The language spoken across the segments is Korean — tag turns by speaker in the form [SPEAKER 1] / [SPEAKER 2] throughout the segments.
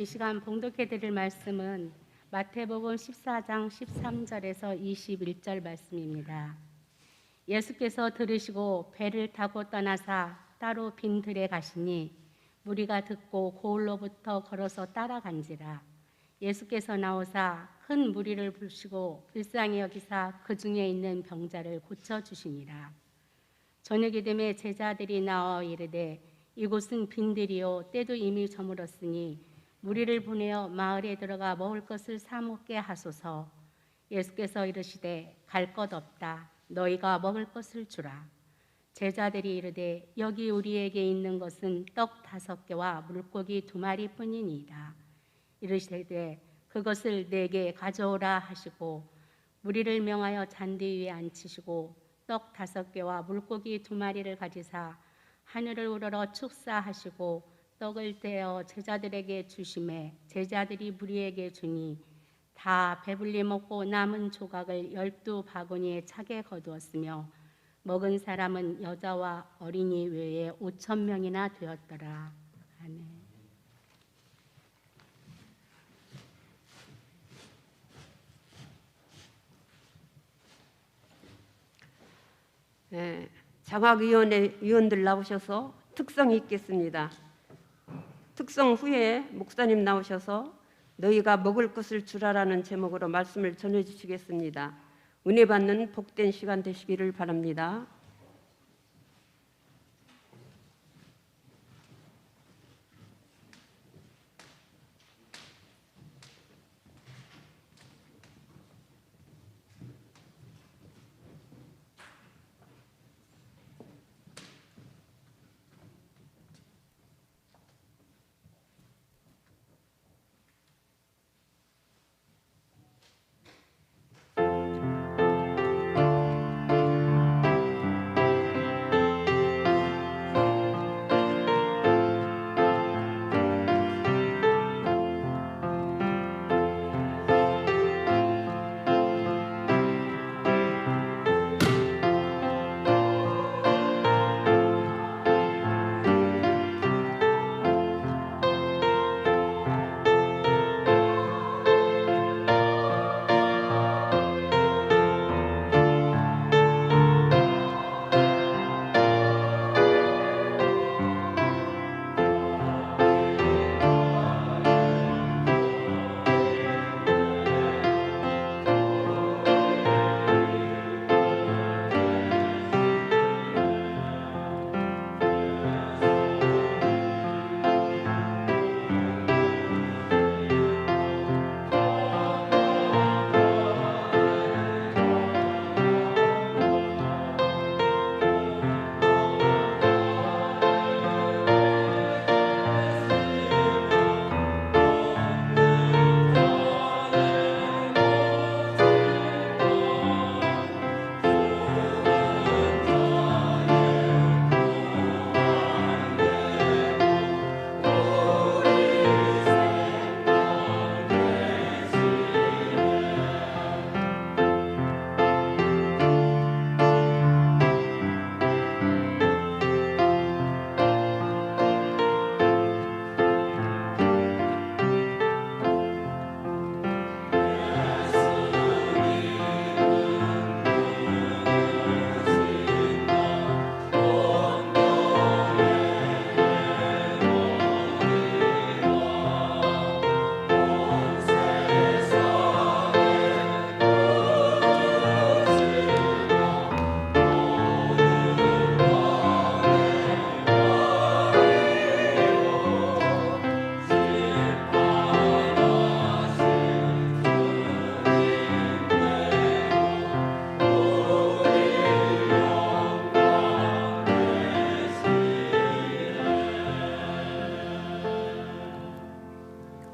[SPEAKER 1] 이 시간 봉독해 드릴 말씀은 마태복음 14장 13절에서 21절 말씀입니다. 예수께서 들으시고 배를 타고 떠나사 따로 빈 들에 가시니 무리가 듣고 고을로부터 걸어서 따라간지라. 예수께서 나오사 큰 무리를 부르시고 불쌍히 여기사 그 중에 있는 병자를 고쳐주시니라. 저녁이 되매 제자들이 나와 이르되 이곳은 빈들이요 때도 이미 저물었으니 무리를 보내어 마을에 들어가 먹을 것을 사 먹게 하소서. 예수께서 이르시되 갈 것 없다. 너희가 먹을 것을 주라. 제자들이 이르되 여기 우리에게 있는 것은 떡 5개와 물고기 2마리 뿐이니이다. 이르시되 그것을 내게 가져오라 하시고 무리를 명하여 잔디 위에 앉히시고 떡 5개와 물고기 2마리를 가지사 하늘을 우러러 축사하시고 떡을 떼어 제자들에게 주시매 제자들이 무리에게 주니 다 배불리 먹고 남은 조각을 12바구니에 차게 거두었으며 먹은 사람은 여자와 어린이 외에 5,000명이나 되었더라. 아멘.
[SPEAKER 2] 장학위원회 위원들 나오셔서 특성 있겠습니다. 특성 후에 목사님 나오셔서 너희가 먹을 것을 주라라는 제목으로 말씀을 전해주시겠습니다. 은혜 받는 복된 시간 되시기를 바랍니다.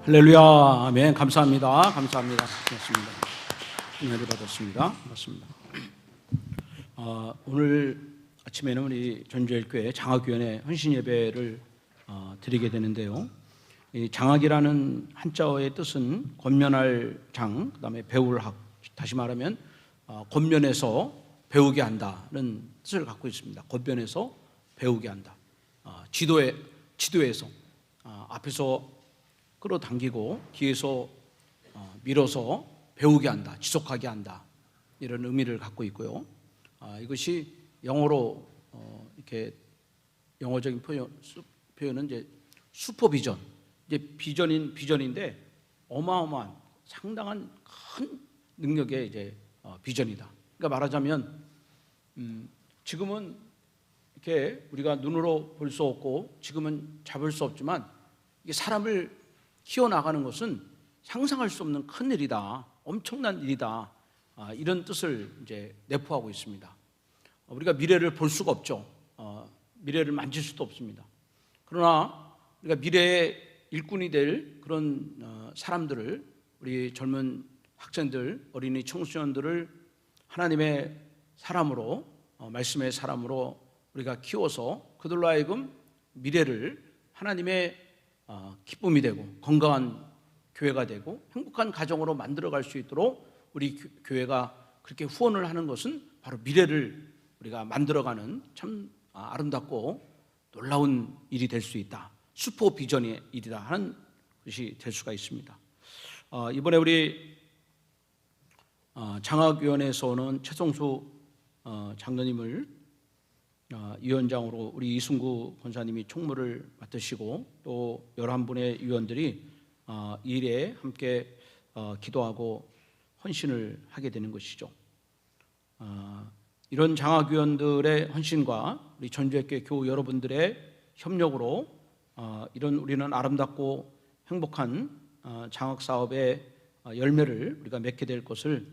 [SPEAKER 3] 할렐루야, 아멘. 감사합니다. 감사합니다. 고맙습니다. 은혜를 받았습니다. 고맙습니다. 오늘 아침에는 우리 전주일교회 장학위원회 헌신 예배를 드리게 되는데요. 이 장학이라는 한자어의 뜻은 권면할 장, 그다음에 배울 학, 다시 말하면 권면에서 배우게 한다는 뜻을 갖고 있습니다. 권면에서 배우게 한다. 지도에서 앞에서 끌어당기고 뒤에서 밀어서 배우게 한다, 지속하게 한다, 이런 의미를 갖고 있고요. 이것이 영어로 이렇게 영어적인 표현은 이제 슈퍼비전, 이제 비전인데 어마어마한 상당한 큰 능력의 이제 비전이다. 그러니까 말하자면 지금은 이렇게 우리가 눈으로 볼 수 없고 지금은 잡을 수 없지만 이게 사람을 키워나가는 것은 상상할 수 없는 큰 일이다, 엄청난 일이다, 이런 뜻을 이제 내포하고 있습니다. 우리가 미래를 볼 수가 없죠. 미래를 만질 수도 없습니다. 그러나 우리가 미래의 일꾼이 될 그런 사람들을, 우리 젊은 학생들, 어린이 청소년들을 하나님의 사람으로, 말씀의 사람으로 우리가 키워서 그들로 하여금 미래를 하나님의 기쁨이 되고 건강한 교회가 되고 행복한 가정으로 만들어갈 수 있도록 우리 교회가 그렇게 후원을 하는 것은 바로 미래를 우리가 만들어가는 참 아름답고 놀라운 일이 될 수 있다, 슈퍼 비전의 일이다 하는 것이 될 수가 있습니다. 이번에 우리 장학위원회에서는 최성수 장로님을 위원장으로 우리 이승구 권사님이 총무를 맡으시고 또 11분의 위원들이 이 일에 함께 기도하고 헌신을 하게 되는 것이죠. 이런 장학위원들의 헌신과 우리 전주학교 교우 여러분들의 협력으로 이런 우리는 아름답고 행복한 장학사업의 열매를 우리가 맺게 될 것을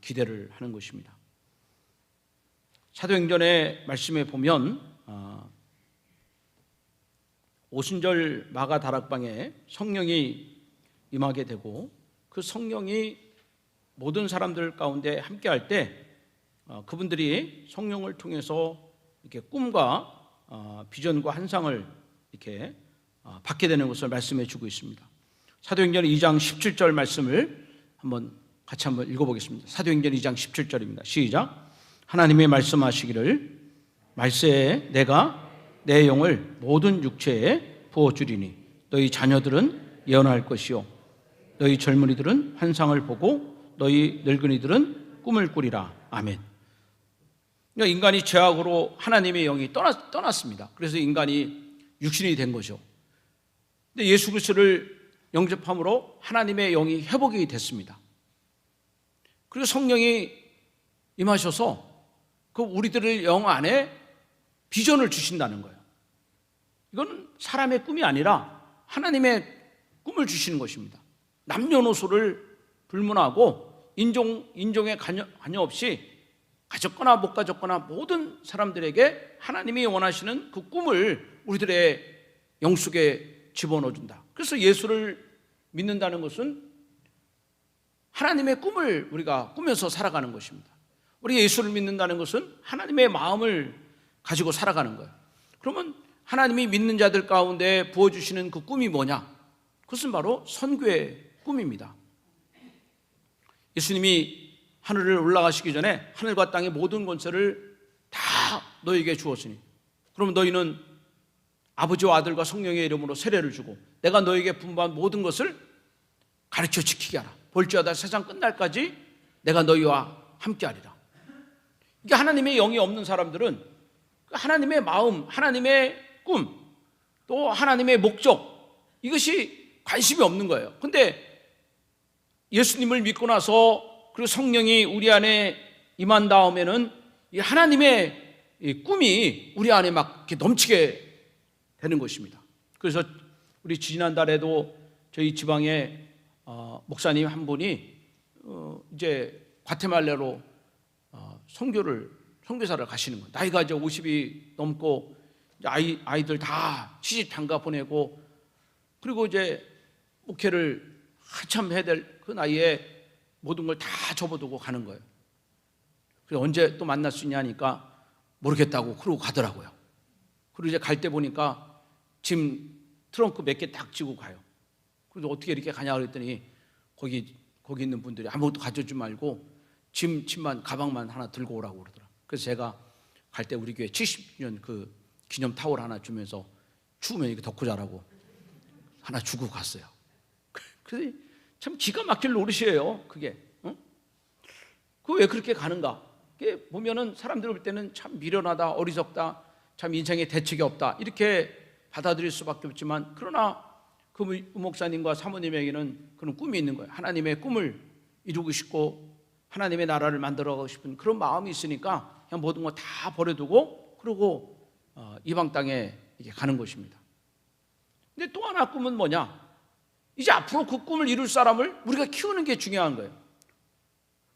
[SPEAKER 3] 기대를 하는 것입니다. 사도행전의 말씀에 보면 오순절 마가 다락방에 성령이 임하게 되고 그 성령이 모든 사람들 가운데 함께할 때 그분들이 성령을 통해서 이렇게 꿈과 비전과 환상을 이렇게 받게 되는 것을 말씀해 주고 있습니다. 사도행전 2장 17절 말씀을 같이 한번 읽어보겠습니다. 사도행전 2장 17절입니다. 시작. 하나님의 말씀하시기를 말세에 내가 내 영을 모든 육체에 부어주리니 너희 자녀들은 예언할 것이요 너희 젊은이들은 환상을 보고 너희 늙은이들은 꿈을 꾸리라. 아멘. 그러니까 인간이 죄악으로 하나님의 영이 떠났습니다. 그래서 인간이 육신이 된 거죠. 근데 예수 그리스도를 영접함으로 하나님의 영이 회복이 됐습니다. 그리고 성령이 임하셔서 그 우리들의 영 안에 비전을 주신다는 거예요. 이건 사람의 꿈이 아니라 하나님의 꿈을 주시는 것입니다. 남녀노소를 불문하고 인종에 관여 없이 가졌거나 못 가졌거나 모든 사람들에게 하나님이 원하시는 그 꿈을 우리들의 영 속에 집어넣어준다. 그래서 예수를 믿는다는 것은 하나님의 꿈을 우리가 꾸면서 살아가는 것입니다. 우리가 예수를 믿는다는 것은 하나님의 마음을 가지고 살아가는 거예요. 그러면 하나님이 믿는 자들 가운데 부어주시는 그 꿈이 뭐냐? 그것은 바로 선교의 꿈입니다. 예수님이 하늘을 올라가시기 전에 하늘과 땅의 모든 권세를 다 너에게 주었으니 그러면 너희는 아버지와 아들과 성령의 이름으로 세례를 주고 내가 너에게 분부한 모든 것을 가르쳐 지키게 하라. 볼지어다 세상 끝날까지 내가 너희와 함께하리라. 이게 하나님의 영이 없는 사람들은 하나님의 마음, 하나님의 꿈, 또 하나님의 목적, 이것이 관심이 없는 거예요. 근데 예수님을 믿고 나서 그리고 성령이 우리 안에 임한 다음에는 이 하나님의 이 꿈이 우리 안에 막 이렇게 넘치게 되는 것입니다. 그래서 우리 지난달에도 저희 지방에 목사님 한 분이 이제 과테말라로 선교사를 가시는 거예요. 나이가 이제 50이 넘고 아이들 다 시집 장가 보내고 그리고 이제 목회를 한참 해야 될 그 나이에 모든 걸 다 접어두고 가는 거예요. 그래서 언제 또 만날 수 있냐 하니까 모르겠다고 그러고 가더라고요. 그리고 이제 갈 때 보니까 짐 트렁크 몇 개 딱 지고 가요. 그래서 어떻게 이렇게 가냐 그랬더니 거기 있는 분들이 아무것도 가져오지 말고 짐만 가방만 하나 들고 오라고 그러더라. 그래서 제가 갈 때 우리 교회 70주년 그 기념 타월 하나 주면서 추우면 이렇게 덮고 자라고 하나 주고 갔어요. 그래서 참 기가 막힐 노릇이에요. 그게. 그 왜 그렇게 가는가? 그게 보면은 사람들 볼 때는 참 미련하다, 어리석다, 참 인생에 대책이 없다 이렇게 받아들일 수밖에 없지만, 그러나 그 목사님과 사모님에게는 그런 꿈이 있는 거예요. 하나님의 꿈을 이루고 싶고 하나님의 나라를 만들어가고 싶은 그런 마음이 있으니까 그냥 모든 거 다 버려두고 그러고 이방 땅에 이렇게 가는 것입니다. 근데 또 하나 꿈은 뭐냐? 이제 앞으로 그 꿈을 이룰 사람을 우리가 키우는 게 중요한 거예요.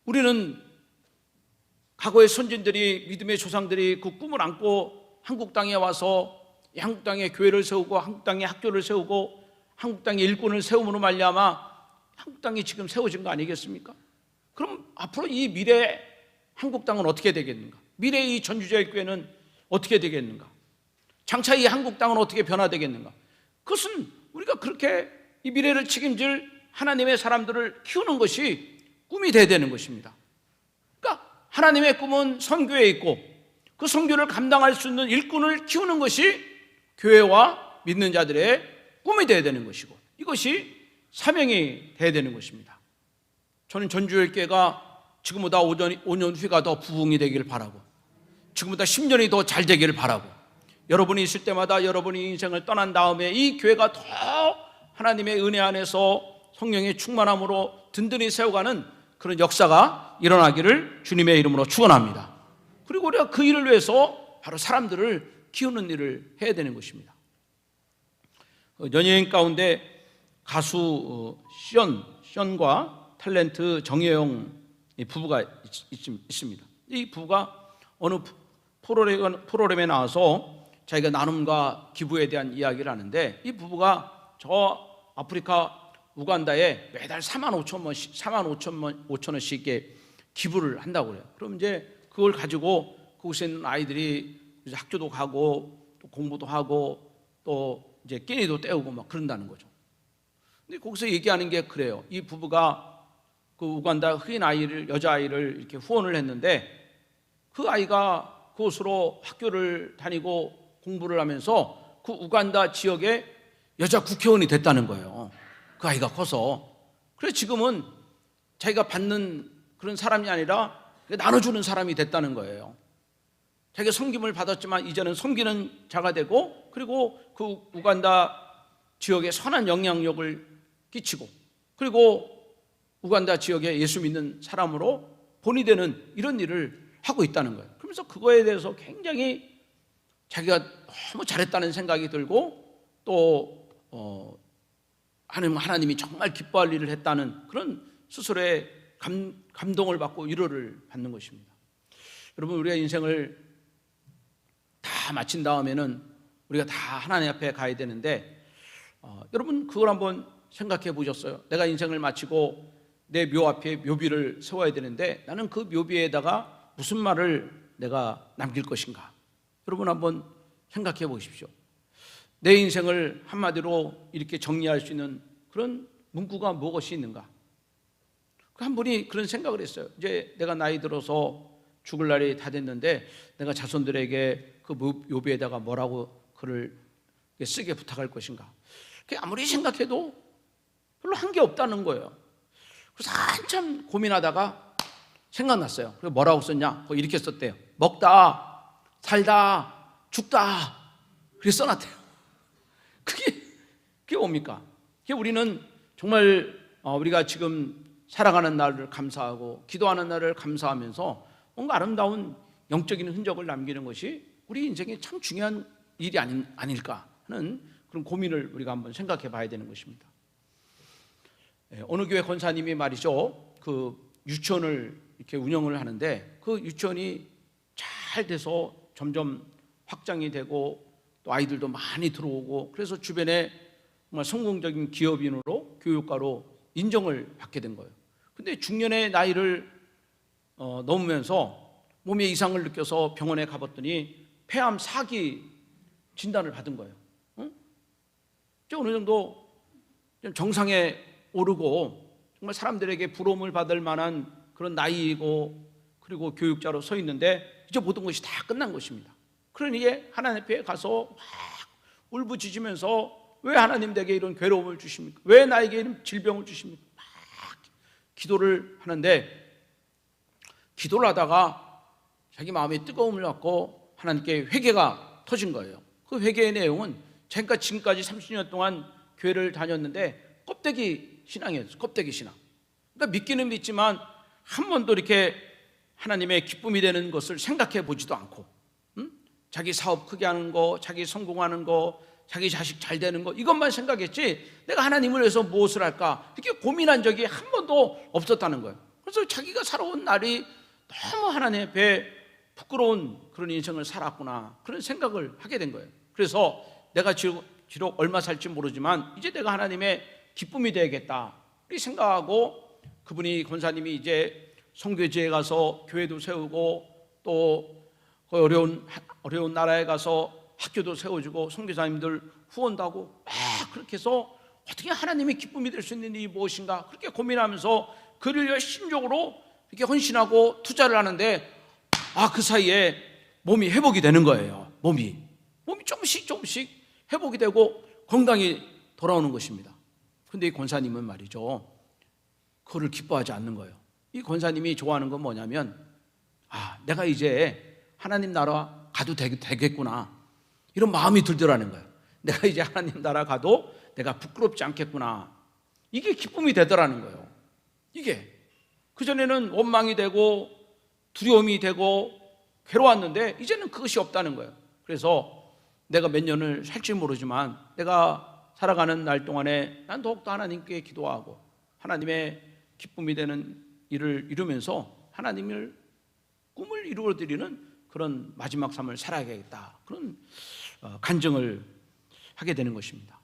[SPEAKER 3] 우리는 과거의 선진들이, 믿음의 조상들이 그 꿈을 안고 한국 땅에 와서 한국 땅에 교회를 세우고 한국 땅에 학교를 세우고 한국 땅에 일꾼을 세움으로 말미암아 한국 땅이 지금 세워진 거 아니겠습니까? 그럼 앞으로 이 미래 한국 땅은 어떻게 되겠는가? 미래의 이 전주제일교회는 어떻게 되겠는가? 장차 이 한국 땅은 어떻게 변화되겠는가? 그것은 우리가 그렇게 이 미래를 책임질 하나님의 사람들을 키우는 것이 꿈이 돼야 되는 것입니다. 그러니까 하나님의 꿈은 선교에 있고 그 선교를 감당할 수 있는 일꾼을 키우는 것이 교회와 믿는 자들의 꿈이 돼야 되는 것이고, 이것이 사명이 돼야 되는 것입니다. 저는 전주교회가 지금보다 5년 후가 더 부흥이 되기를 바라고, 지금보다 10년이 더 잘 되기를 바라고, 여러분이 있을 때마다 여러분이 인생을 떠난 다음에 이 교회가 더 하나님의 은혜 안에서 성령의 충만함으로 든든히 세워가는 그런 역사가 일어나기를 주님의 이름으로 축원합니다. 그리고 우리가 그 일을 위해서 바로 사람들을 키우는 일을 해야 되는 것입니다. 연예인 가운데 가수 시연과 탤런트 정혜영 부부가 있습니다. 이 부부가 어느 프로그램에 나와서 자기가 나눔과 기부에 대한 이야기를 하는데, 이 부부가 저 아프리카 우간다에 매달 45,000원씩 기부를 한다고 그래요. 그럼 이제 그걸 가지고 그곳에 있는 아이들이 이제 학교도 가고 또 공부도 하고 또 이제 끼니도 때우고 막 그런다는 거죠. 근데 거기서 얘기하는 게 그래요. 이 부부가 그 우간다 흑인 아이를, 여자아이를 이렇게 후원을 했는데, 그 아이가 그곳으로 학교를 다니고 공부를 하면서 그 우간다 지역에 여자 국회의원이 됐다는 거예요. 그 아이가 커서. 그래서 지금은 자기가 받는 그런 사람이 아니라 나눠주는 사람이 됐다는 거예요. 자기가 섬김을 받았지만 이제는 섬기는 자가 되고, 그리고 그 우간다 지역에 선한 영향력을 끼치고, 그리고 우간다 지역에 예수 믿는 사람으로 본이 되는 이런 일을 하고 있다는 거예요. 그러면서 그거에 대해서 굉장히 자기가 너무 잘했다는 생각이 들고, 또 하나님이 정말 기뻐할 일을 했다는 그런 스스로의 감동을 받고 위로를 받는 것입니다. 여러분, 우리가 인생을 다 마친 다음에는 우리가 다 하나님 앞에 가야 되는데, 여러분 그걸 한번 생각해 보셨어요? 내가 인생을 마치고 내 묘 앞에 묘비를 세워야 되는데, 나는 그 묘비에다가 무슨 말을 내가 남길 것인가? 여러분 한번 생각해 보십시오. 내 인생을 한마디로 이렇게 정리할 수 있는 그런 문구가 무엇이 있는가? 한 분이 그런 생각을 했어요. 이제 내가 나이 들어서 죽을 날이 다 됐는데 내가 자손들에게 그 묘비에다가 뭐라고 글을 쓰게 부탁할 것인가? 아무리 생각해도 별로 한 게 없다는 거예요. 그래서 한참 고민하다가 생각났어요. 그래서 뭐라고 썼냐? 이렇게 썼대요. 먹다, 살다, 죽다. 그렇게 써놨대요. 그게 뭡니까? 그게 우리는 정말 우리가 지금 살아가는 날을 감사하고 기도하는 날을 감사하면서 뭔가 아름다운 영적인 흔적을 남기는 것이 우리 인생에 참 중요한 일이 아닐까 하는 그런 고민을 우리가 한번 생각해 봐야 되는 것입니다. 어느 교회 권사님이 말이죠, 그 유치원을 이렇게 운영을 하는데 그 유치원이 잘 돼서 점점 확장이 되고 또 아이들도 많이 들어오고, 그래서 주변에 정말 성공적인 기업인으로 교육가로 인정을 받게 된 거예요. 근데 중년의 나이를 넘으면서 몸에 이상을 느껴서 병원에 가봤더니 폐암 4기 진단을 받은 거예요. 어느 정도 정상에 오르고 정말 사람들에게 부러움을 받을 만한 그런 나이이고, 그리고 교육자로 서 있는데 이제 모든 것이 다 끝난 것입니다. 그러니 하나님 앞에 가서 막 울부짖으면서 왜 하나님 내게 이런 괴로움을 주십니까? 왜 나에게 이런 질병을 주십니까? 막 기도를 하는데, 기도를 하다가 자기 마음에 뜨거움을 갖고 하나님께 회개가 터진 거예요. 그 회개의 내용은 제가 지금까지 30년 동안 교회를 다녔는데 껍데기 신앙이었어요. 껍데기 신앙. 그러니까 믿기는 믿지만 한 번도 이렇게 하나님의 기쁨이 되는 것을 생각해 보지도 않고, 자기 사업 크게 하는 거, 자기 성공하는 거, 자기 자식 잘 되는 거, 이것만 생각했지 내가 하나님을 위해서 무엇을 할까 이렇게 고민한 적이 한 번도 없었다는 거예요. 그래서 자기가 살아온 날이 너무 하나님 앞에 부끄러운 그런 인생을 살았구나, 그런 생각을 하게 된 거예요. 그래서 내가 비록 얼마 살지 모르지만 이제 내가 하나님의 기쁨이 되야겠다 이렇게 생각하고, 그분이 권사님이 이제 선교지에 가서 교회도 세우고 또 그 어려운 나라에 가서 학교도 세워주고 선교사님들 후원도 하고 막 그렇게 해서 어떻게 하나님의 기쁨이 될 수 있는 일이 무엇인가 그렇게 고민하면서 그를 열심적으로 이렇게 헌신하고 투자를 하는데, 그 사이에 몸이 회복이 되는 거예요. 몸이 조금씩 회복이 되고 건강이 돌아오는 것입니다. 근데 이 권사님은 말이죠, 그거를 기뻐하지 않는 거예요. 이 권사님이 좋아하는 건 뭐냐면, 내가 이제 하나님 나라 가도 되겠구나, 이런 마음이 들더라는 거예요. 내가 이제 하나님 나라 가도 내가 부끄럽지 않겠구나, 이게 기쁨이 되더라는 거예요. 이게 그전에는 원망이 되고 두려움이 되고 괴로웠는데 이제는 그것이 없다는 거예요. 그래서 내가 몇 년을 살지 모르지만 내가 살아가는 날 동안에 난 더욱더 하나님께 기도하고 하나님의 기쁨이 되는 일을 이루면서 하나님을 꿈을 이루어드리는 그런 마지막 삶을 살아야겠다, 그런 간증을 하게 되는 것입니다.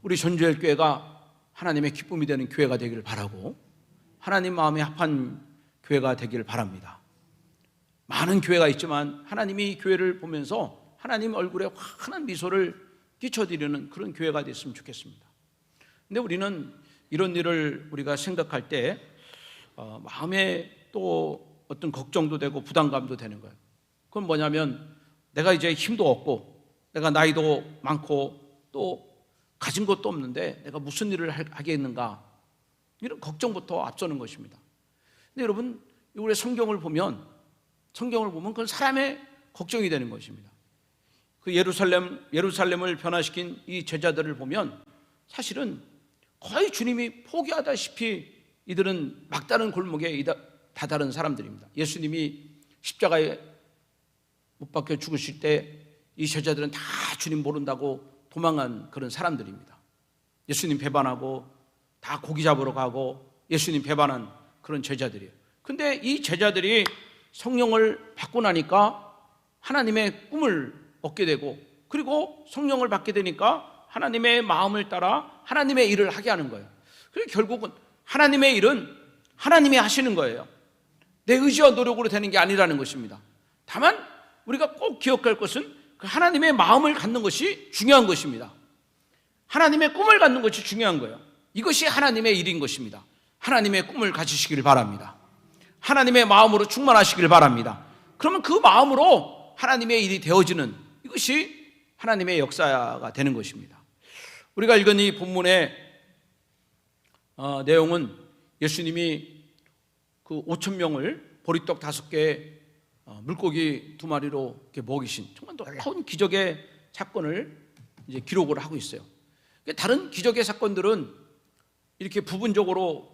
[SPEAKER 3] 우리 전주일교회가 하나님의 기쁨이 되는 교회가 되기를 바라고 하나님 마음에 합한 교회가 되기를 바랍니다. 많은 교회가 있지만 하나님이 교회를 보면서 하나님 얼굴에 환한 미소를 끼쳐드리는 그런 교회가 됐으면 좋겠습니다. 근데 우리는 이런 일을 우리가 생각할 때 마음에 또 어떤 걱정도 되고 부담감도 되는 거예요. 그건 뭐냐면, 내가 이제 힘도 없고 내가 나이도 많고 또 가진 것도 없는데 내가 무슨 일을 하겠는가, 이런 걱정부터 앞서는 것입니다. 근데 여러분, 우리 성경을 보면 그건 사람의 걱정이 되는 것입니다. 그 예루살렘을 변화시킨 이 제자들을 보면 사실은 거의 주님이 포기하다시피 이들은 막다른 골목에 다다른 사람들입니다. 예수님이 십자가에 못 박혀 죽으실 때 이 제자들은 다 주님 모른다고 도망한 그런 사람들입니다. 예수님 배반하고 다 고기 잡으러 가고 예수님 배반한 그런 제자들이에요. 근데 이 제자들이 성령을 받고 나니까 하나님의 꿈을 얻게 되고, 그리고 성령을 받게 되니까 하나님의 마음을 따라 하나님의 일을 하게 하는 거예요. 그래서 결국은 하나님의 일은 하나님이 하시는 거예요. 내 의지와 노력으로 되는 게 아니라는 것입니다. 다만 우리가 꼭 기억할 것은 그 하나님의 마음을 갖는 것이 중요한 것입니다. 하나님의 꿈을 갖는 것이 중요한 거예요. 이것이 하나님의 일인 것입니다. 하나님의 꿈을 가지시기를 바랍니다. 하나님의 마음으로 충만하시기를 바랍니다. 그러면 그 마음으로 하나님의 일이 되어지는, 이것이 하나님의 역사가 되는 것입니다. 우리가 읽은 이 본문의 내용은 예수님이 그 5,000명을 보리떡 5개, 물고기 2마리로 이렇게 먹이신 정말 놀라운 기적의 사건을 이제 기록을 하고 있어요. 다른 기적의 사건들은 이렇게 부분적으로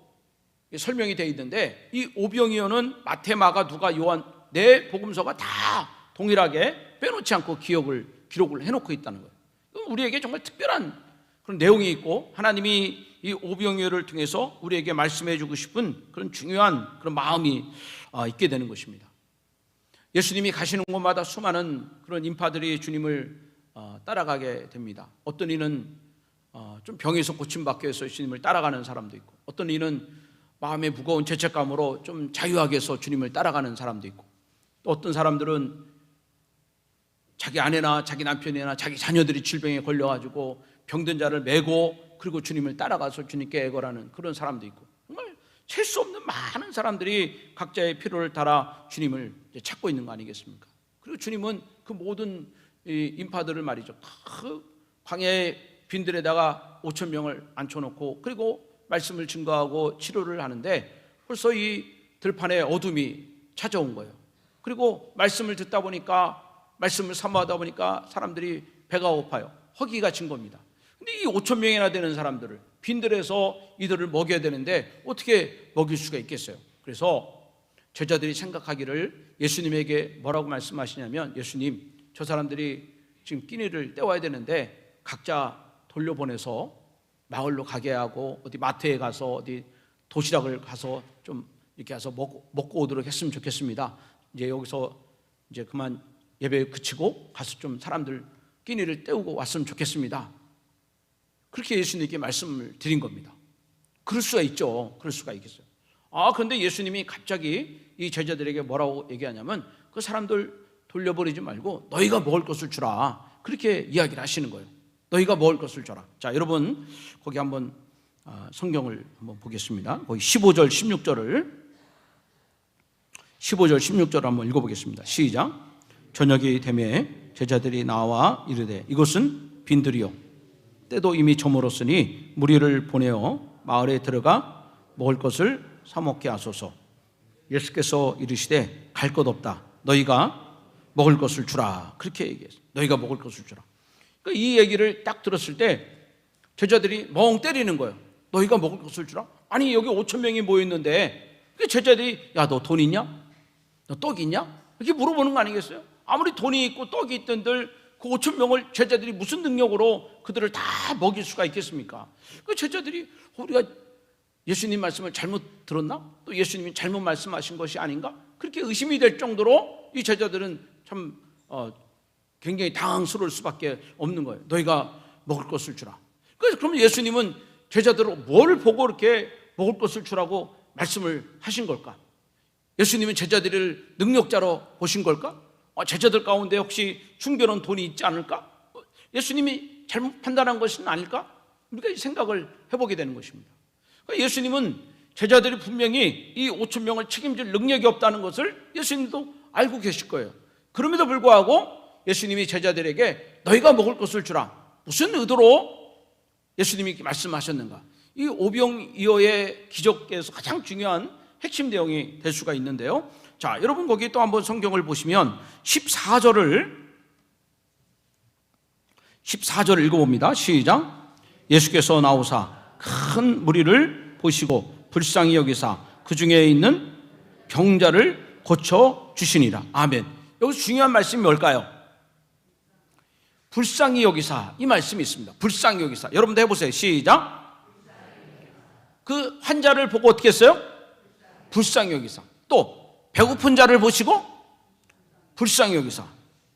[SPEAKER 3] 설명이 되어 있는데, 이 오병이어는 마태, 마가, 누가, 요한 네 복음서가 다 동일하게 빼놓지 않고 기록을 해놓고 있다는 거예요. 우리에게 정말 특별한 그런 내용이 있고, 하나님이 이 오병이어를 통해서 우리에게 말씀해 주고 싶은 그런 중요한 그런 마음이 있게 되는 것입니다. 예수님이 가시는 곳마다 수많은 그런 인파들이 주님을 따라가게 됩니다. 어떤 이는 좀 병에서 고침받기 위해서 주님을 따라가는 사람도 있고, 어떤 이는 마음의 무거운 죄책감으로 좀 자유하게 해서 주님을 따라가는 사람도 있고, 또 어떤 사람들은 자기 아내나 자기 남편이나 자기 자녀들이 질병에 걸려가지고 병든 자를 메고 그리고 주님을 따라가서 주님께 애걸하는 그런 사람도 있고, 정말 셀 수 없는 많은 사람들이 각자의 필요를 따라 주님을 찾고 있는 거 아니겠습니까? 그리고 주님은 그 모든 인파들을 말이죠, 그 광야의 빈들에다가 5천 명을 앉혀놓고 그리고 말씀을 증거하고 치료를 하는데 벌써 이 들판에 어둠이 찾아온 거예요. 그리고 말씀을 듣다 보니까, 말씀을 사모하다 보니까 사람들이 배가 고파요. 허기가 진 겁니다. 근데 이 5천 명이나 되는 사람들을 빈들에서 이들을 먹여야 되는데 어떻게 먹일 수가 있겠어요? 그래서 제자들이 생각하기를, 예수님에게 뭐라고 말씀하시냐면, 예수님, 저 사람들이 지금 끼니를 때워야 되는데 각자 돌려보내서 마을로 가게 하고 어디 마트에 가서 어디 도시락을 가서 좀 이렇게 해서 먹고 오도록 했으면 좋겠습니다. 이제 여기서 이제 그만 예배 그치고 가서 좀 사람들 끼니를 때우고 왔으면 좋겠습니다. 그렇게 예수님께 말씀을 드린 겁니다. 그럴 수가 있죠. 그럴 수가 있겠어요. 그런데 예수님이 갑자기 이 제자들에게 뭐라고 얘기하냐면, 그 사람들 돌려버리지 말고 너희가 먹을 것을 주라. 그렇게 이야기를 하시는 거예요. 너희가 먹을 것을 줘라. 자, 여러분 거기 한번 성경을 한번 보겠습니다. 거기 15절 16절을 한번 읽어보겠습니다. 시작. 저녁이 되매 제자들이 나와 이르되 이것은 빈들이요 때도 이미 저물었으니 무리를 보내어 마을에 들어가 먹을 것을 사 먹게 하소서. 예수께서 이르시되 갈 것 없다. 너희가 먹을 것을 주라. 그렇게 얘기했어요. 너희가 먹을 것을 주라. 그러니까 이 얘기를 딱 들었을 때 제자들이 멍 때리는 거예요. 너희가 먹을 것을 주라? 아니 여기 5천 명이 모였는데, 그 제자들이 야 너 돈 있냐? 너 떡 있냐? 이렇게 물어보는 거 아니겠어요? 아무리 돈이 있고 떡이 있던들 그 5천 명을 제자들이 무슨 능력으로 그들을 다 먹일 수가 있겠습니까? 그 제자들이 우리가 예수님 말씀을 잘못 들었나? 또 예수님이 잘못 말씀하신 것이 아닌가? 그렇게 의심이 될 정도로 이 제자들은 참 굉장히 당황스러울 수밖에 없는 거예요. 너희가 먹을 것을 주라. 그래서 그러면 예수님은 제자들을 뭘 보고 이렇게 먹을 것을 주라고 말씀을 하신 걸까? 예수님은 제자들을 능력자로 보신 걸까? 제자들 가운데 혹시 숨겨놓은 돈이 있지 않을까? 예수님이 잘못 판단한 것은 아닐까? 우리가 이 생각을 해보게 되는 것입니다. 예수님은 제자들이 분명히 이 5천 명을 책임질 능력이 없다는 것을 예수님도 알고 계실 거예요. 그럼에도 불구하고 예수님이 제자들에게 너희가 먹을 것을 주라. 무슨 의도로 예수님이 이렇게 말씀하셨는가? 이 오병이어의 기적에서 가장 중요한 핵심 내용이 될 수가 있는데요. 자, 여러분 거기 또 한번 성경을 보시면 14절을 읽어봅니다. 시작. 예수께서 나오사 큰 무리를 보시고 불쌍히 여기사 그 중에 있는 병자를 고쳐 주시니라. 아멘. 여기서 중요한 말씀이 뭘까요? 불쌍히 여기사, 이 말씀이 있습니다. 불쌍히 여기사. 여러분도 해보세요. 시작. 그 환자를 보고 어떻게 했어요? 불쌍히 여기사. 또 배고픈 자를 보시고 불쌍히 여기사.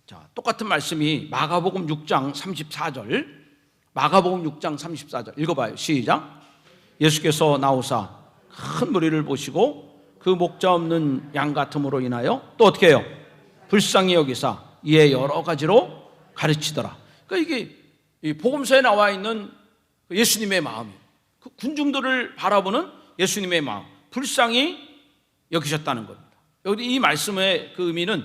[SPEAKER 3] 자, 똑같은 말씀이 마가복음 6장 34절, 마가복음 6장 34절 읽어봐요. 시작. 예수께서 나오사 큰 무리를 보시고 그 목자 없는 양 같음으로 인하여 또 어떻게 해요? 불쌍히 여기사 이에 여러 가지로 가르치더라. 그러니까 이게 이 복음서에 나와 있는 예수님의 마음이, 그 군중들을 바라보는 예수님의 마음, 불쌍히 여기셨다는 겁니다. 여기 이 말씀의 그 의미는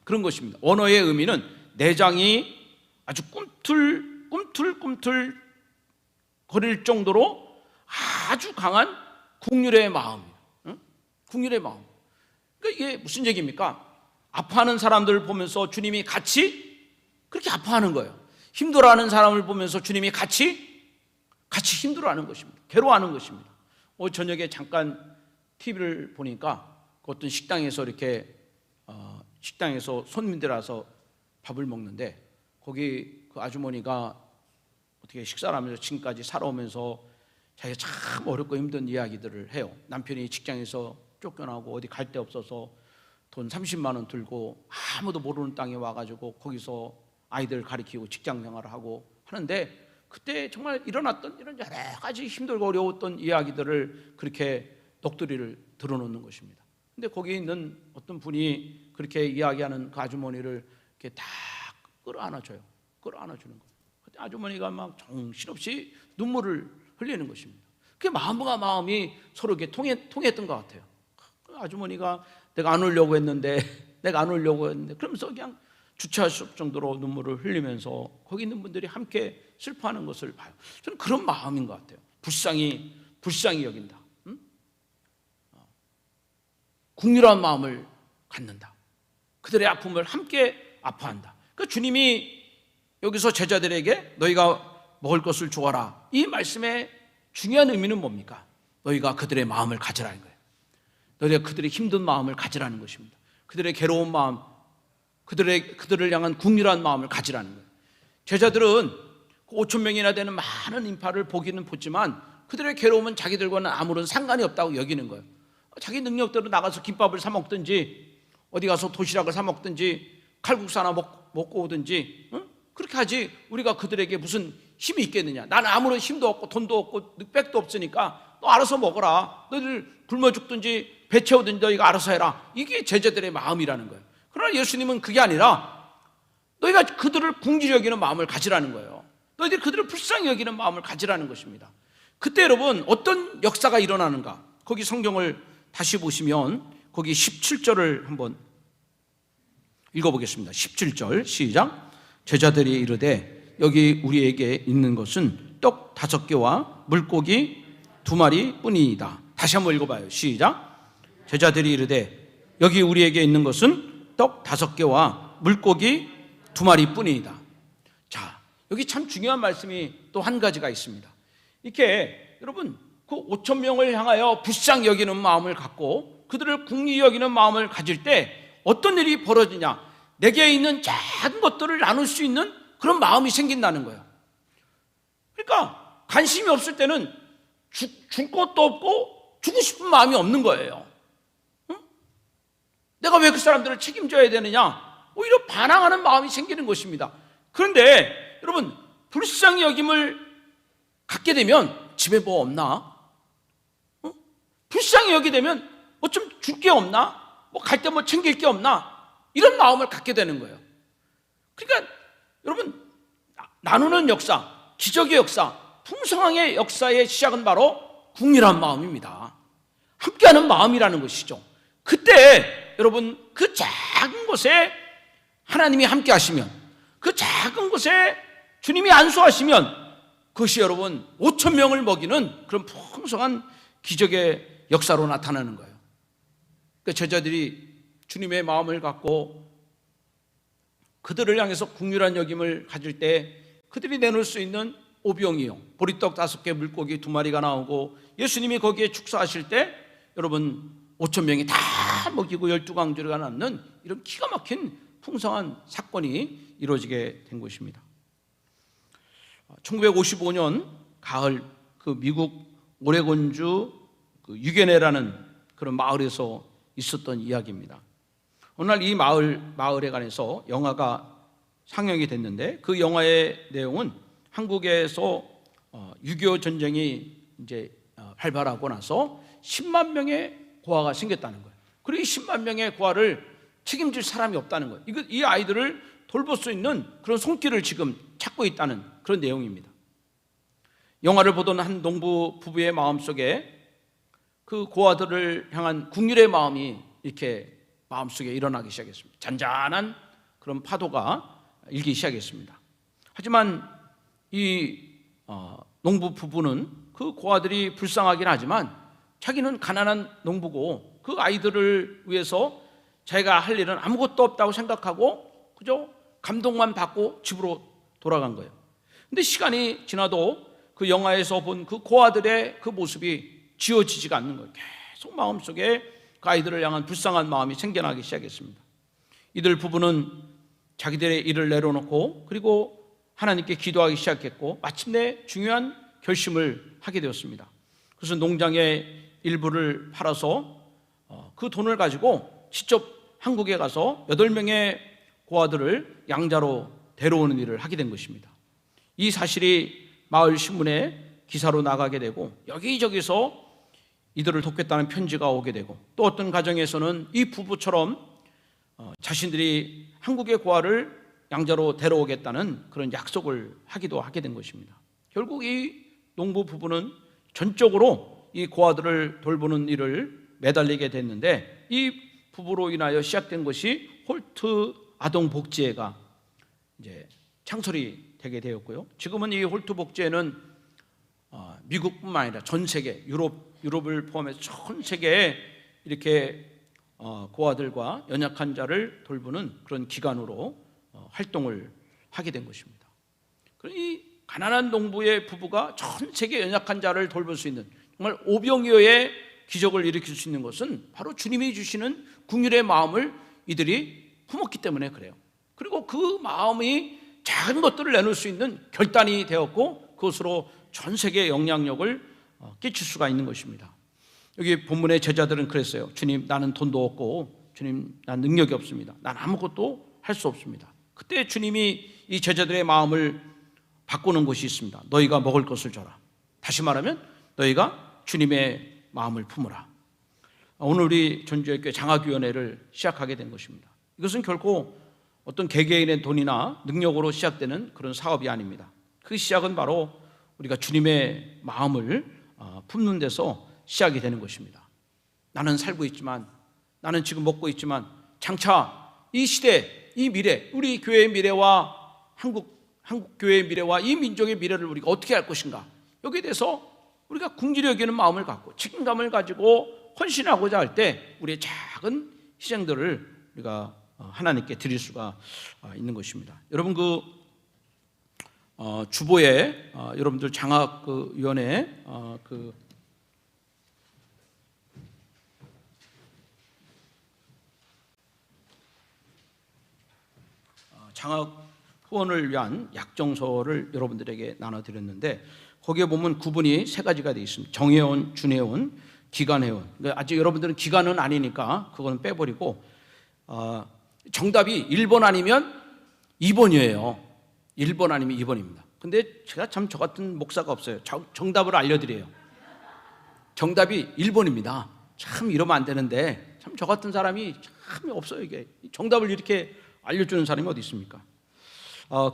[SPEAKER 3] 그런 것입니다. 원어의 의미는 내장이 아주 꿈틀꿈틀 거릴 정도로 아주 강한 국률의 마음이에요. 응? 국률의 마음. 그러니까 이게 무슨 얘기입니까? 아파하는 사람들을 보면서 주님이 같이 그렇게 아파하는 거예요. 힘들어하는 사람을 보면서 주님이 같이 힘들어하는 것입니다. 괴로워하는 것입니다. 저녁에 잠깐 TV를 보니까 그 어떤 식당에서 이렇게 식당에서 손님들 와서 밥을 먹는데 거기 그 아주머니가 어떻게 식사를 하면서 지금까지 살아오면서 자기가 참 어렵고 힘든 이야기들을 해요. 남편이 직장에서 쫓겨나고 어디 갈 데 없어서 돈 30만 원 들고 아무도 모르는 땅에 와가지고 거기서 아이들 가르치고 직장 생활을 하고 하는데 그때 정말 일어났던 이런 여러 가지 힘들고 어려웠던 이야기들을 그렇게 넋두리를 들어놓는 것입니다. 근데 거기 있는 어떤 분이 그렇게 이야기하는 그 아주머니를 이렇게 다 끌어안아줘요. 끌어안아주는 거예요. 그때 아주머니가 막 정신없이 눈물을 흘리는 것입니다. 그게 마음과 마음이 서로 이렇게 통했던 것 같아요. 그 아주머니가 내가 안 울려고 했는데 그러면서 그냥 주체할 수 없을 정도로 눈물을 흘리면서 거기 있는 분들이 함께 슬퍼하는 것을 봐요. 저는 그런 마음인 것 같아요. 불쌍히 여긴다. 국률한 마음을 갖는다. 그들의 아픔을 함께 아파한다. 그 주님이 여기서 제자들에게 너희가 먹을 것을 주어라, 이 말씀의 중요한 의미는 뭡니까? 너희가 그들의 마음을 가지라는 거예요. 너희가 그들의 힘든 마음을 가지라는 것입니다. 그들의 괴로운 마음, 그들을 향한 국률한 마음을 가지라는 거예요. 제자들은 5천 명이나 되는 많은 인파를 보기는 보지만 그들의 괴로움은 자기들과는 아무런 상관이 없다고 여기는 거예요. 자기 능력대로 나가서 김밥을 사 먹든지 어디 가서 도시락을 사 먹든지 칼국수 하나 먹고 오든지, 그렇게 하지 우리가 그들에게 무슨 힘이 있겠느냐. 나는 아무런 힘도 없고 돈도 없고 늑백도 없으니까 너 알아서 먹어라. 너희들 굶어 죽든지 배 채우든지 너희가 알아서 해라. 이게 제자들의 마음이라는 거예요. 그러나 예수님은 그게 아니라 너희가 그들을 궁질히 여기는 마음을 가지라는 거예요. 너희들이 그들을 불쌍히 여기는 마음을 가지라는 것입니다. 그때 여러분 어떤 역사가 일어나는가? 거기 성경을 다시 보시면 거기 17절을 한번 읽어보겠습니다. 17절 시작. 제자들이 이르되 여기 우리에게 있는 것은 떡 5개와 물고기 2마리 뿐이다. 다시 한번 읽어봐요. 시작. 제자들이 이르되 여기 우리에게 있는 것은 떡 5개와 물고기 2마리 뿐이다. 자, 여기 참 중요한 말씀이 또 한 가지가 있습니다. 이렇게 여러분 그 5천 명을 향하여 불쌍히 여기는 마음을 갖고 그들을 궁리 여기는 마음을 가질 때 어떤 일이 벌어지냐? 내게 있는 작은 것들을 나눌 수 있는 그런 마음이 생긴다는 거예요. 그러니까 관심이 없을 때는 줄 것도 없고 주고 싶은 마음이 없는 거예요. 응? 내가 왜 그 사람들을 책임져야 되느냐? 오히려 반항하는 마음이 생기는 것입니다. 그런데 여러분 불쌍히 여김을 갖게 되면 집에 뭐 없나? 불쌍히 여기게 되면 뭐 좀 줄 게 없나? 뭐 갈 때 뭐 챙길 게 없나? 이런 마음을 갖게 되는 거예요. 그러니까 여러분 나누는 역사, 기적의 역사, 풍성함의 역사의 시작은 바로 궁밀한 마음입니다. 함께하는 마음이라는 것이죠. 그때 여러분 그 작은 곳에 하나님이 함께 하시면, 그 작은 곳에 주님이 안수하시면 그것이 여러분 5천 명을 먹이는 그런 풍성한 기적의 역사로 나타나는 거예요. 그러니까 제자들이 주님의 마음을 갖고 그들을 향해서 긍휼한 여김을 가질 때 그들이 내놓을 수 있는 오병이요, 보리떡 5개, 물고기 2마리가 나오고 예수님이 거기에 축사하실 때 여러분 5천 명이 다 먹이고 12강조리가 낳는 이런 기가 막힌 풍성한 사건이 이루어지게 된 것입니다. 1955년 가을 그 미국 오레곤주 그 유게네라는 그런 마을에서 있었던 이야기입니다. 어느 날 이 마을에 관해서 영화가 상영이 됐는데 그 영화의 내용은 한국에서 6.25 전쟁이 이제 발발하고 나서 10만 명의 고아가 생겼다는 거예요. 그리고 이 10만 명의 고아를 책임질 사람이 없다는 거예요. 이 아이들을 돌볼 수 있는 그런 손길을 지금 찾고 있다는 그런 내용입니다. 영화를 보던 한 농부 부부의 마음속에 그 고아들을 향한 긍휼의 마음이 이렇게 마음속에 일어나기 시작했습니다. 잔잔한 그런 파도가 일기 시작했습니다. 하지만 이 농부 부부는 그 고아들이 불쌍하긴 하지만 자기는 가난한 농부고 그 아이들을 위해서 자기가 할 일은 아무것도 없다고 생각하고 그저 감동만 받고 집으로 돌아간 거예요. 근데 시간이 지나도 그 영화에서 본 그 고아들의 그 모습이 지워지지가 않는 거예요. 계속 마음속에 그 아이들을 향한 불쌍한 마음이 생겨나기 시작했습니다. 이들 부부는 자기들의 일을 내려놓고 그리고 하나님께 기도하기 시작했고 마침내 중요한 결심을 하게 되었습니다. 그래서 농장의 일부를 팔아서 그 돈을 가지고 직접 한국에 가서 8명의 고아들을 양자로 데려오는 일을 하게 된 것입니다. 이 사실이 마을 신문에 기사로 나가게 되고 여기저기서 이들을 돕겠다는 편지가 오게 되고 또 어떤 가정에서는 이 부부처럼 자신들이 한국의 고아를 양자로 데려오겠다는 그런 약속을 하기도 하게 된 것입니다. 결국 이 농부 부부는 전적으로 이 고아들을 돌보는 일을 매달리게 됐는데 이 부부로 인하여 시작된 것이 홀트 아동복지회가 이제 창설이 되게 되었고요. 지금은 이 홀트 복지회는 미국뿐만 아니라 전 세계, 유럽을 포함해서 전 세계에 이렇게 고아들과 연약한 자를 돌보는 그런 기관으로 활동을 하게 된 것입니다. 이 가난한 농부의 부부가 전 세계 연약한 자를 돌볼 수 있는 정말 오병이어의 기적을 일으킬 수 있는 것은 바로 주님이 주시는 긍휼의 마음을 이들이 품었기 때문에 그래요. 그리고 그 마음이 작은 것들을 내놓을 수 있는 결단이 되었고 그것으로 전 세계의 영향력을 끼칠 수가 있는 것입니다. 여기 본문의 제자들은 그랬어요. 주님, 나는 돈도 없고 주님, 난 능력이 없습니다. 난 아무것도 할 수 없습니다. 그때 주님이 이 제자들의 마음을 바꾸는 것이 있습니다. 너희가 먹을 것을 줘라. 다시 말하면 너희가 주님의 마음을 품으라. 오늘 우리 전주의교회 장학위원회를 시작하게 된 것입니다. 이것은 결코 어떤 개개인의 돈이나 능력으로 시작되는 그런 사업이 아닙니다. 그 시작은 바로 우리가 주님의 마음을 품는 데서 시작이 되는 것입니다. 나는 살고 있지만, 나는 지금 먹고 있지만 장차 이 시대, 이 미래, 우리 교회의 미래와 한국 교회의 미래와 이 민족의 미래를 우리가 어떻게 할 것인가, 여기에 대해서 우리가 궁질히 여기는 마음을 갖고 책임감을 가지고 헌신하고자 할 때 우리의 작은 희생들을 우리가 하나님께 드릴 수가 있는 것입니다. 여러분 주보에 여러분들 장학위원회 장학 후원을 위한 약정서를 여러분들에게 나눠드렸는데 거기에 보면 구분이 세 가지가 되어 있습니다. 정회원, 준회원, 기간회원. 아직 여러분들은 기간은 아니니까 그거는 빼버리고 정답이 1번 아니면 2번이에요. 1번 아니면 2번입니다. 근데 제가 참 저 같은 목사가 없어요. 정답을 알려드려요. 정답이 1번입니다. 참 이러면 안 되는데 참 저 같은 사람이 참 없어요. 이게 정답을 이렇게 알려주는 사람이 어디 있습니까?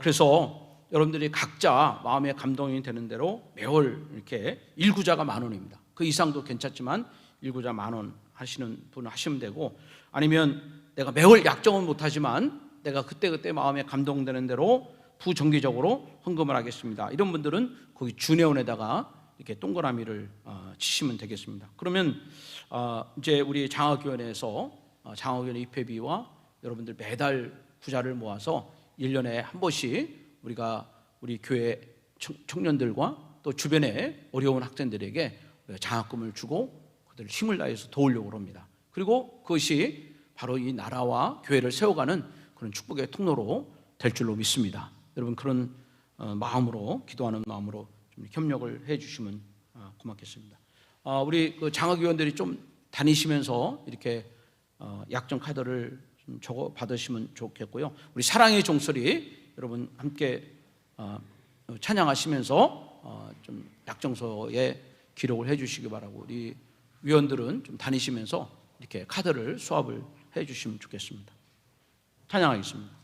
[SPEAKER 3] 그래서 여러분들이 각자 마음에 감동이 되는 대로 매월 이렇게 일구자가 10,000원입니다. 그 이상도 괜찮지만 일구자 10,000원 하시는 분 하시면 되고, 아니면 내가 매월 약정은 못하지만 내가 그때그때 마음에 감동되는 대로 부정기적으로 헌금을 하겠습니다. 이런 분들은 거기 준회원에다가 이렇게 동그라미를 치시면 되겠습니다. 그러면 이제 우리 장학위원회에서 장학위원회 입회비와 여러분들 매달 부자를 모아서 1년에 한 번씩 우리가 우리 교회 청년들과 또 주변의 어려운 학생들에게 장학금을 주고 그들 힘을 다해서 도우려고 합니다. 그리고 그것이 바로 이 나라와 교회를 세워가는 그런 축복의 통로로 될 줄로 믿습니다. 여러분 그런 마음으로, 기도하는 마음으로 좀 협력을 해주시면 고맙겠습니다. 우리 그 장학위원들이 좀 다니시면서 이렇게 약정 카드를 좀 적어 받으시면 좋겠고요. 우리 사랑의 종소리 여러분 함께 찬양하시면서 좀 약정서에 기록을 해주시기 바라고, 우리 위원들은 좀 다니시면서 이렇게 카드를 수합을 해주시면 좋겠습니다. 찬양하겠습니다.